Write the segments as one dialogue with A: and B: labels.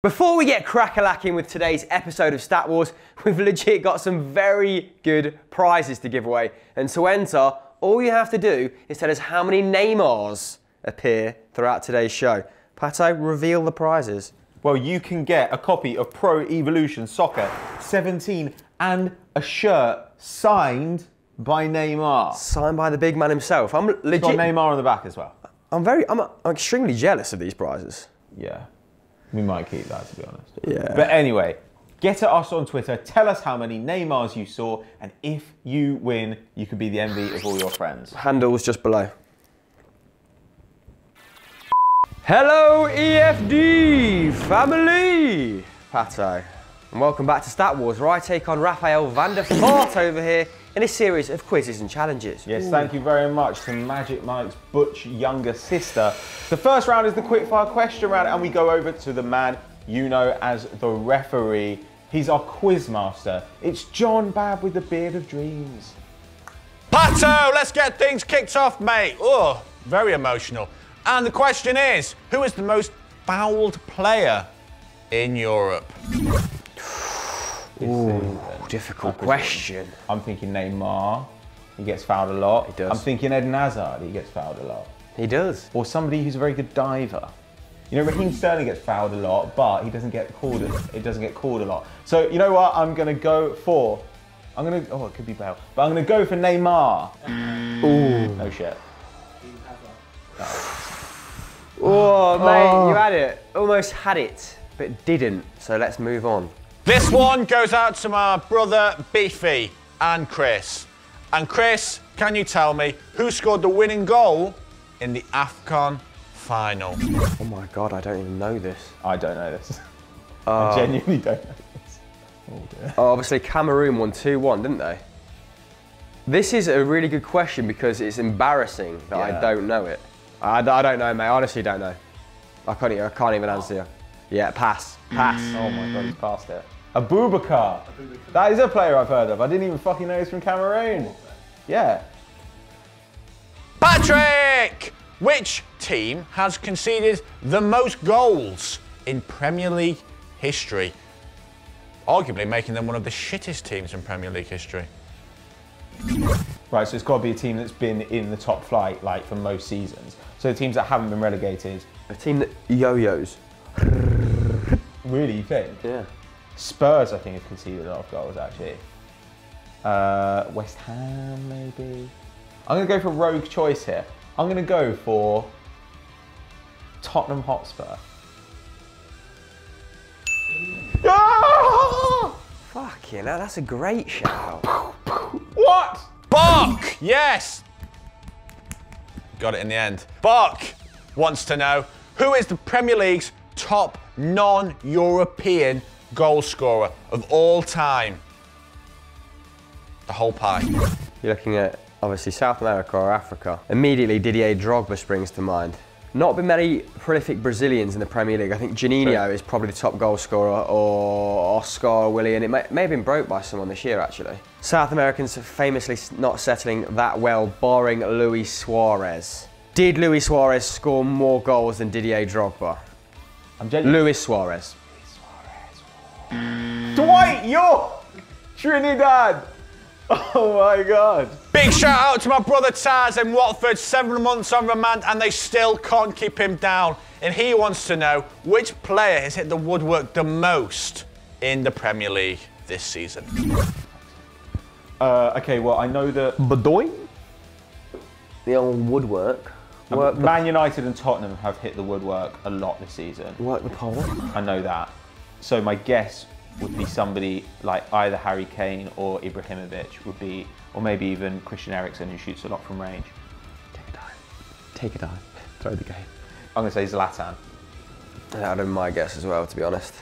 A: Before we get crack-a-lacking with today's episode of Stat Wars, we've legit got some very good prizes to give away. And to enter, all you have to do is tell us how many Neymars appear throughout today's show. Pato, reveal the prizes.
B: Well, you can get a copy of Pro Evolution Soccer 17 and a shirt signed by Neymar.
A: Signed by the big man himself. I'm legit.
B: It's got Neymar on the back as well.
A: I'm extremely jealous of these prizes.
B: Yeah. We might keep that, to be honest.
A: Yeah.
B: But anyway, get at us on Twitter, tell us how many Neymars you saw, and if you win, you could be the envy of all your friends.
A: Handles just below. Hello, EFD family! Pato, and welcome back to Stat Wars, where I take on Raphael van der Vaart over here in a series of quizzes and challenges.
B: Yes, thank you very much to Magic Mike's butch younger sister. The first round is the quickfire question round, and we go over to the man you know as the referee. He's our quiz master. It's John Babb with the beard of dreams.
C: Pato, let's get things kicked off, mate. Oh, very emotional. And the question is, who is the most fouled player in Europe?
A: Ooh, difficult question.
B: I'm thinking Neymar. He gets fouled a lot.
A: He does.
B: I'm thinking Eden Hazard. He gets fouled a lot.
A: He does.
B: Or somebody who's a very good diver. You know, Raheem Sterling gets fouled a lot, but he doesn't get called. It doesn't get called a lot. So you know what? I'm gonna go for. Oh, it could be Bale, but I'm gonna go for Neymar.
A: Ooh.
B: No shit.
A: Oh, mate, you had it. Almost had it, but didn't. So let's move on.
C: This one goes out to my brother Beefy and Chris. And Chris, can you tell me who scored the winning goal in the AFCON final?
A: Oh my God, I don't even know this.
B: I don't know this. I genuinely don't know this. Oh dear.
A: Oh, obviously Cameroon won 2-1, didn't they? This is a really good question because it's embarrassing that I don't know it. I don't know, mate. I honestly don't know. I can't even answer you. Yeah, pass. Pass.
B: Oh my God, he's passed it. Abubakar. That is a player I've heard of. I didn't even fucking know he's from Cameroon. Yeah.
C: Patrick! Which team has conceded the most goals in Premier League history? Arguably making them one of the shittest teams in Premier League history.
B: Right, so it's got to be a team that's been in the top flight, like, for most seasons. So the teams that haven't been relegated.
A: A team that yo-yos.
B: Really, you think?
A: Yeah.
B: Spurs, I think, have conceded a lot of goals, actually. West Ham, maybe. I'm going to go for rogue choice here. I'm going to go for Tottenham Hotspur.
A: Fucking hell, that's a great shout.
B: What?
C: Buck! Yes! Got it in the end. Buck wants to know, who is the Premier League's top non-European goal scorer of all time? The whole pie.
A: You're looking at, obviously, South America or Africa. Immediately, Didier Drogba springs to mind. Not been many prolific Brazilians in the Premier League. I think Juninho is probably the top goal scorer, or Oscar Willian. It may have been broke by someone this year, actually. South Americans famously not settling that well, barring Luis Suarez. Did Luis Suarez score more goals than Didier Drogba? Luis Suarez.
B: Dwight, you're Trinidad. Oh my God.
C: Big shout out to my brother Taz in Watford, 7 months on remand and they still can't keep him down. And he wants to know which player has hit the woodwork the most in the Premier League this season.
B: Okay, well, I know that
A: Badoy? The old woodwork.
B: Man United and Tottenham have hit the woodwork a lot this season.
A: Work the pole.
B: I know that. So my guess would be somebody like either Harry Kane or Ibrahimovic would be, or maybe even Christian Eriksen, who shoots a lot from range.
A: Take a dive. Take a dive. Throw the game.
B: I'm going to say Zlatan.
A: That would have been my guess as well, to be honest.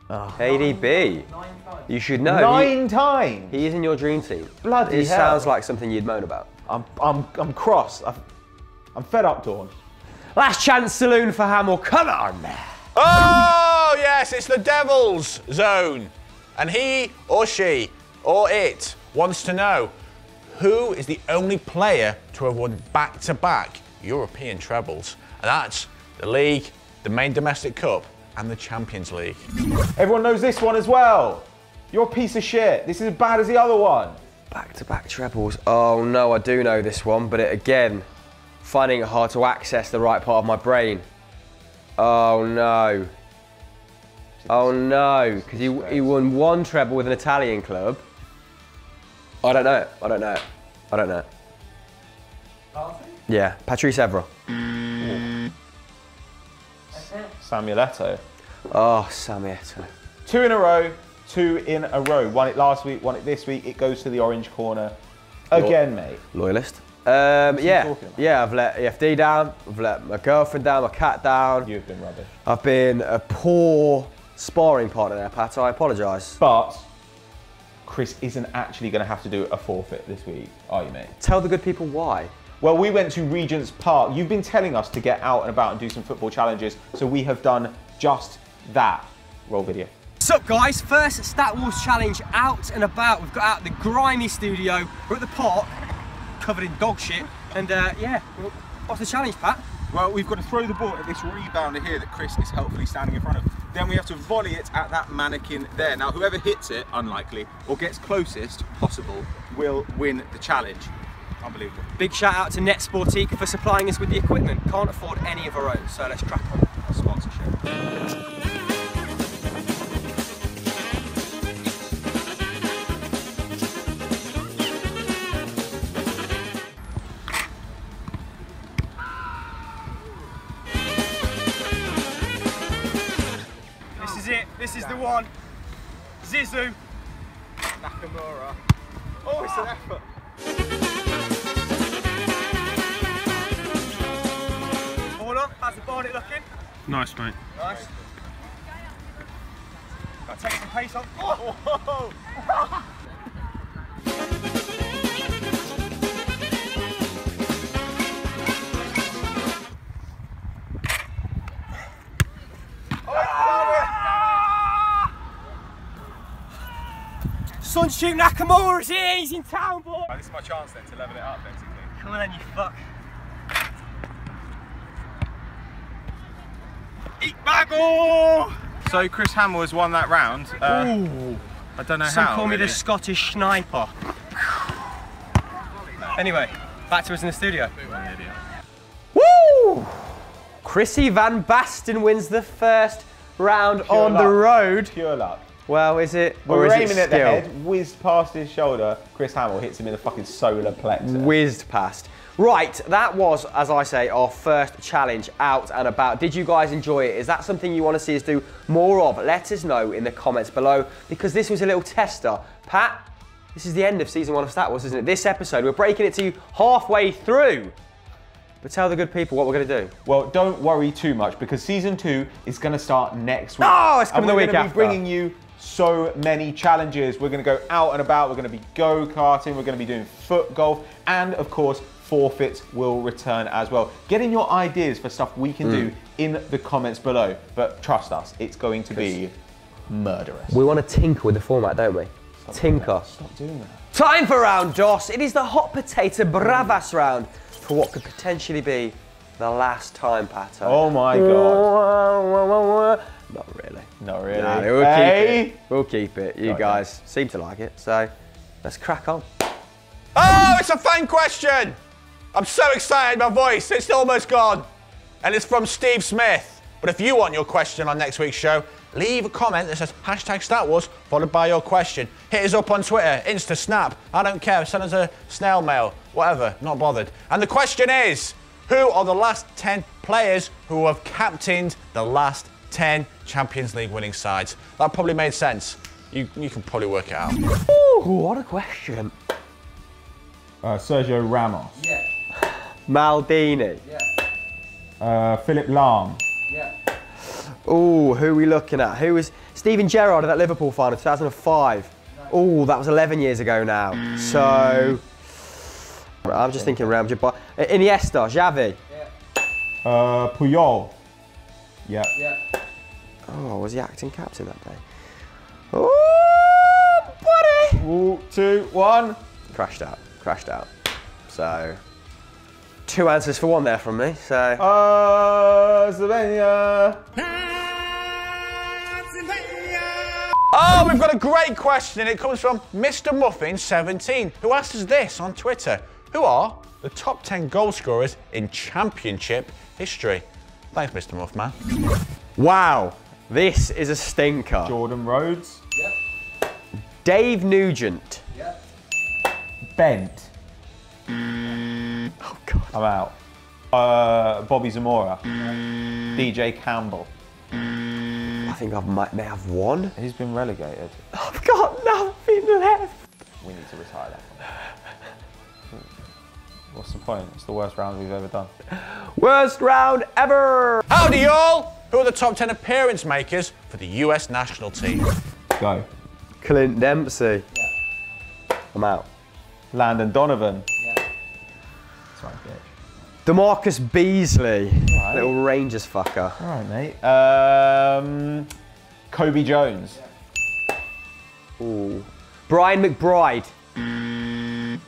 A: KDB.
D: 9 times.
A: You should know.
B: 9 times?
A: He is in your dream team.
B: Bloody
A: It
B: hell.
A: sounds like something you'd moan about.
B: I'm cross. I'm fed up, Dawn.
A: Last chance saloon for Hamill. Come on.
C: Oh, yes, it's the Devil's zone. And he or she or it wants to know, who is the only player to have won back-to-back European trebles? And that's the league the main domestic cup, and the Champions League.
B: Everyone knows this one as well. You're a piece of shit. This is as bad as the other one.
A: Back-to-back trebles. Oh no, I do know this one, but again, finding it hard to access the right part of my brain. Oh no. Oh no, because he won one treble with an Italian club. I don't know it. I don't know it. I don't know it. Yeah, Patrice Evra.
B: Samuel Eto'o.
A: Oh, Samuel Eto'o.
B: 2 in a row, 2 in a row. Won it last week, won it this week. It goes to the orange corner again, mate.
A: Loyalist.
B: What's he
A: Yeah,
B: talking about?
A: yeah. I've let EFD down. I've let my girlfriend down. My cat down.
B: You've been rubbish.
A: I've been a poor sparring partner there, Pat. I apologise.
B: But Chris isn't actually going to have to do a forfeit this week, are you, mate?
A: Tell the good people why.
B: Well, we went to Regent's Park. You've been telling us to get out and about and do some football challenges, so we have done just that. Roll video.
D: What's up, guys? First Stat Wars challenge out and about. We've got out the grimy studio. We're at the park, covered in dog shit. And yeah, what's the challenge, Pat?
E: Well, we've got to throw the ball at this rebounder here that Chris is helpfully standing in front of. Then we have to volley it at that mannequin there. Now, whoever hits it, unlikely, or gets closest possible, will win the challenge. Unbelievable.
D: Big shout out to Net Sportique for supplying us with the equipment. Can't afford any of our own, so let's crack on.
E: Sponsorship.
D: This is it. This is the one. Zizou.
E: Nakamura. Oh, it's an effort.
D: Hold on. How's the bonnet looking?
E: Nice, mate.
D: Nice. Got to take some pace off. Oh.
E: Whoa.
D: Sunshine Nakamura's here. He's in town, boy.
E: This is my chance then to level it up, basically.
D: Come on, then, you fuck. Eat bago!
E: So Chris Hamill has won that round.
D: Ooh.
E: I don't know
D: Some
E: how.
D: call me
E: really.
D: the Scottish sniper. Anyway, back to us in the studio.
A: Woo! Chrissy Van Basten wins the first round
B: Pure
A: on the
B: luck.
A: road.
B: Pure luck.
A: Well, is it?
B: We
A: Or
B: were
A: is it
B: aiming at the
A: skill?
B: head, whizzed past his shoulder. Chris Hamill hits him in the fucking solar plexus.
A: Whizzed past. Right, that was, as I say, our first challenge out and about. Did you guys enjoy it? Is that something you want to see us do more of? Let us know in the comments below, because this was a little tester. Pat, this is the end of season 1 of Stat Wars, isn't it? This episode, we're breaking it to you halfway through. But tell the good people what we're going to do.
B: Well, don't worry too much, because season 2 is going to start next week.
A: Oh, it's coming the week
B: We're going to
A: after.
B: be bringing you so many challenges. We're going to go out and about. We're going to be go-karting. We're going to be doing foot golf. And, of course, forfeits will return as well. Get in your ideas for stuff we can do in the comments below. But trust us, it's going to be murderous.
A: We want to tinker with the format, don't we? Tinker.
B: Stop doing that.
A: Time for round DOS. It is the hot potato bravas round for what could potentially be the last time, Pato.
B: Oh my God.
A: Not really.
B: Not really.
A: No, we'll
B: Hey.
A: keep it. We'll keep it. You
B: Okay.
A: guys seem to like it, so let's crack on.
C: Oh, it's a fan question! I'm so excited, my voice, it's almost gone. And it's from Steve Smith. But if you want your question on next week's show, leave a comment that says #StatWars followed by your question. Hit us up on Twitter, Insta, Snap, I don't care, send us a snail mail, whatever, not bothered. And the question is, who are the last 10 players who have captained the last 10 Champions League winning sides? That probably made sense. You can probably work it out.
A: Ooh, what a question.
B: Sergio Ramos.
D: Yeah,
A: Maldini.
D: yeah,
B: Philip Lahm.
D: yeah.
A: Ooh, who are we looking at? Who was Steven Gerrard at that Liverpool final, 2005? Ooh, that was 11 years ago now. So, I'm just thinking Real Madrid. Iniesta, Xavi.
B: Puyol. Yeah.
D: Yeah.
A: Oh, was he acting captain that day? Oh, buddy!
B: 2, 1.
A: Crashed out. So, 2 answers for 1 there from me, so...
B: Slovenia.
C: Oh, we've got a great question, and it comes from Mr. Muffin17, who asked us this on Twitter. Who are the top 10 goal scorers in Championship history? Thanks, Mr. Muffman.
A: Wow, this is a stinker.
B: Jordan Rhodes.
E: Yep.
A: Dave Nugent.
E: Yep.
B: Bent.
A: Oh, God.
B: I'm out. Bobby Zamora. DJ Campbell.
A: I think I may have one.
B: He's been relegated.
A: I've got nothing left.
B: We need to retire that one. What's the point? It's the worst round we've ever done.
A: Worst round ever.
C: Howdy, y'all! Who are the top 10 appearance makers for the US national team?
B: Go.
A: Clint Dempsey.
E: Yeah.
A: I'm out.
B: Landon Donovan.
E: Yeah.
B: That's right, bitch.
A: DeMarcus Beasley.
B: Right.
A: Little Rangers fucker.
B: All right, mate. Kobe Jones.
A: Ooh. Brian McBride.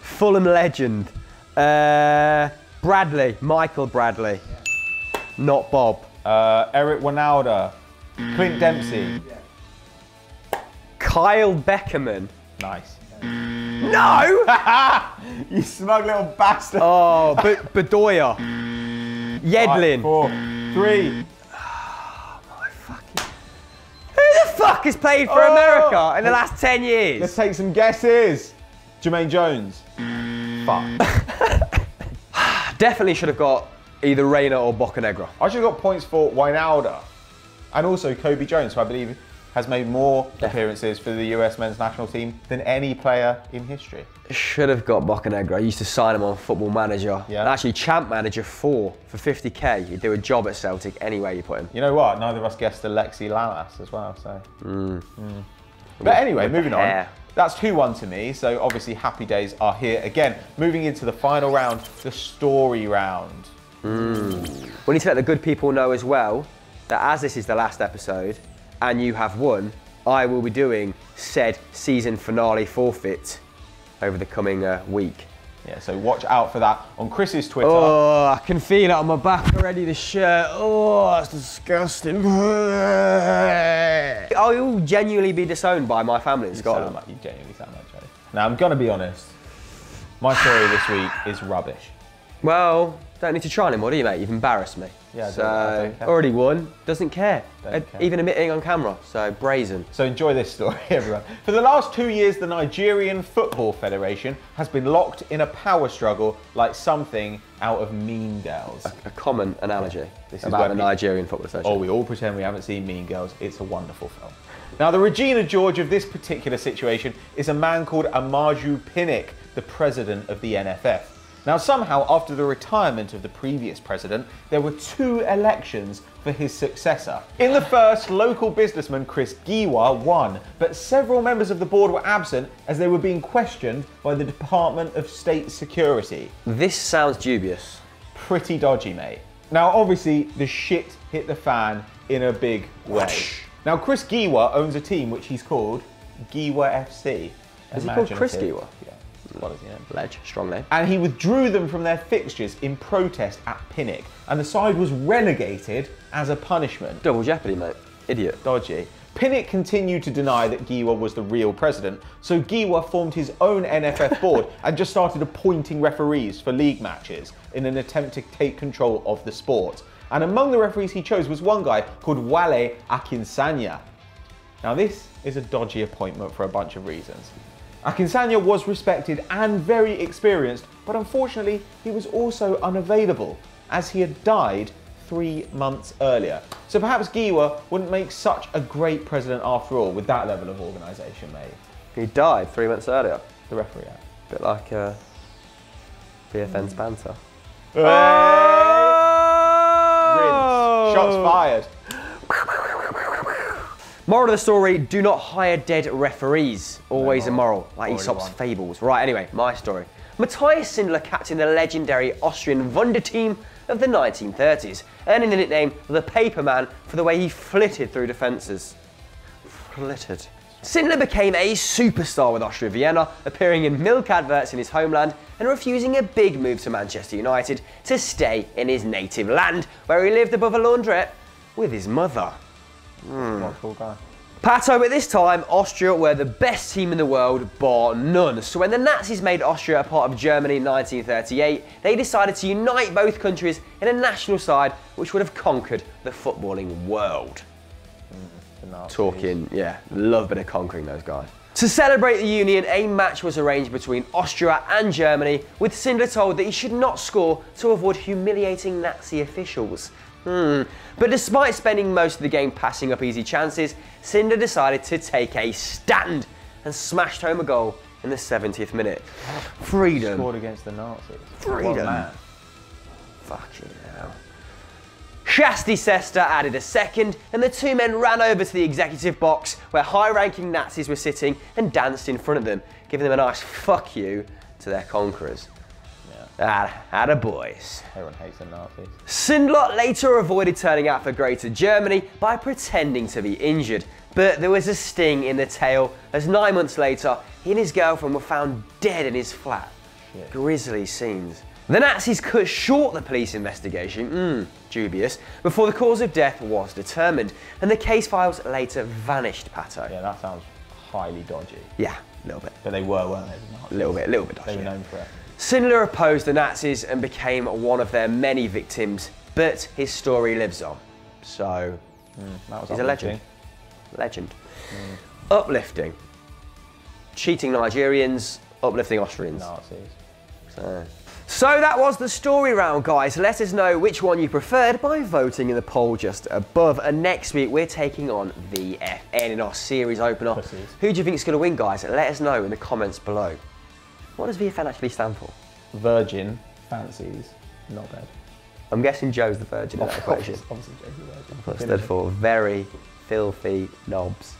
A: Fulham legend. Bradley. Michael Bradley.
E: Yeah.
A: Not Bob.
B: Eric Winalda. Clint Dempsey.
E: Yeah.
A: Kyle Beckerman.
B: Nice.
A: No!
B: You smug little bastard.
A: Oh, Bedoya. Yedlin.
B: 4, 3.
A: Who the fuck has played for America in the last 10 years?
B: Let's take some guesses. Jermaine Jones. Fuck.
A: Definitely should have got either Reina or Bocanegra.
B: I should have got points for Wijnaldum and also Kobe Jones, who I believe has made more appearances for the US men's national team than any player in history.
A: Should have got Bocanegra. I used to sign him on Football Manager.
B: Yeah.
A: And actually, Champ Manager 4 for 50k. He'd do a job at Celtic anywhere you put him.
B: You know what? Neither of us guessed Alexi Lalas as well, so. But anyway,
A: With
B: moving
A: the
B: on.
A: hair.
B: That's 2-1 to me, so obviously happy days are here again. Moving into the final round, the story round.
A: We need to let the good people know as well that as this is the last episode and you have won, I will be doing said season finale forfeit over the coming week.
B: Yeah, so watch out for that on Chris's Twitter.
A: Oh, I can feel it on my back already, the shirt. Oh, that's disgusting. I will genuinely be disowned by my family in Scotland.
B: You genuinely sound like Joe. Now, I'm going to be honest. My story this week is rubbish.
A: Well, don't need to try anymore, do you, mate? You've embarrassed me.
B: Yeah, I
A: so,
B: don't care.
A: already won, doesn't care.
B: Don't care.
A: Even admitting on camera, so brazen.
B: So enjoy this story, everyone. For the last 2 years, the Nigerian Football Federation has been locked in a power struggle like something out of Mean Girls.
A: A common analogy
B: This is
A: about
B: where
A: the
B: people-
A: Nigerian Football Association.
B: Oh, we all pretend we haven't seen Mean Girls. It's a wonderful film. Now, the Regina George of this particular situation is a man called Amaju Pinnick, the president of the NFF. Now, somehow, after the retirement of the previous president, there were 2 elections for his successor. In the first, local businessman Chris Giwa won, but several members of the board were absent as they were being questioned by the Department of State Security.
A: This sounds dubious.
B: Pretty dodgy, mate. Now, obviously, the shit hit the fan in a big way. Now, Chris Giwa owns a team which he's called Giwa FC.
A: Is he called Chris
B: Imaginative.
A: Giwa?
B: Yeah. What is he named?
A: Ledge, strong name.
B: And he withdrew them from their fixtures in protest at Pinnock, and the side was relegated as a punishment.
A: Double jeopardy, mate. Idiot.
B: Dodgy. Pinnock continued to deny that Giwa was the real president, so Giwa formed his own NFF board and just started appointing referees for league matches in an attempt to take control of the sport. And among the referees he chose was one guy called Wale Akinsanya. Now this is a dodgy appointment for a bunch of reasons. Akinsanya was respected and very experienced, but unfortunately he was also unavailable as he had died 3 months earlier. So perhaps Giwa wouldn't make such a great president after all with that level of organisation, mate.
A: He died 3 months earlier.
B: The referee.
A: Bit like BFN's banter.
B: Rinse. Shots fired.
A: Moral of the story, do not hire dead referees. Always immoral, like
B: Already
A: Aesop's
B: won.
A: fables. Right, anyway, my story. Matthias Sindler captained the legendary Austrian Wunder team of the 1930s, earning the nickname the Paperman for the way he flitted through defences. Flitted. Schindler became a superstar with Austria Vienna, appearing in milk adverts in his homeland and refusing a big move to Manchester United to stay in his native land, where he lived above a laundrette with his mother.
B: What a cool guy.
A: Pato, at this time, Austria were the best team in the world, bar none. So when the Nazis made Austria a part of Germany in 1938, they decided to unite both countries in a national side which would have conquered the footballing world. Talking, yeah, love a bit of conquering those guys. To celebrate the union, a match was arranged between Austria and Germany, with Schindler told that he should not score to avoid humiliating Nazi officials. But despite spending most of the game passing up easy chances, Schindler decided to take a stand and smashed home a goal in the 70th minute. Freedom.
B: Scored against the Nazis.
A: Freedom.
B: What a man.
A: Fucking hell. Shasti Sester added a second, and the two men ran over to the executive box where high-ranking Nazis were sitting and danced in front of them, giving them a nice fuck you to their conquerors. Atta boys.
B: Everyone hates the Nazis.
A: Schindler later avoided turning out for Greater Germany by pretending to be injured, but there was a sting in the tail as 9 months later, he and his girlfriend were found dead in his flat.
B: Shit.
A: Grisly scenes. The Nazis cut short the police investigation, dubious, before the cause of death was determined, and the case files later vanished, Pato.
B: Yeah, that sounds highly dodgy.
A: Yeah, a little bit.
B: But they weren't they?
A: A little bit dodgy.
B: They were known for it.
A: Schindler opposed the Nazis and became one of their many victims, but his story lives on. So,
B: That was
A: he's a legend.
B: uplifting.
A: Uplifting. Cheating Nigerians, uplifting Austrians.
B: Nazis.
A: So that was the story round, guys. Let us know which one you preferred by voting in the poll just above. And next week, we're taking on VFN in our series opener.
B: Pussies.
A: Who do you think is going to win, guys? Let us know in the comments below. What does VFN actually stand for?
B: Virgin fancies not bad.
A: I'm guessing Joe's the virgin in that equation.
B: Obviously, Joe's the virgin.
A: That stood for very filthy knobs.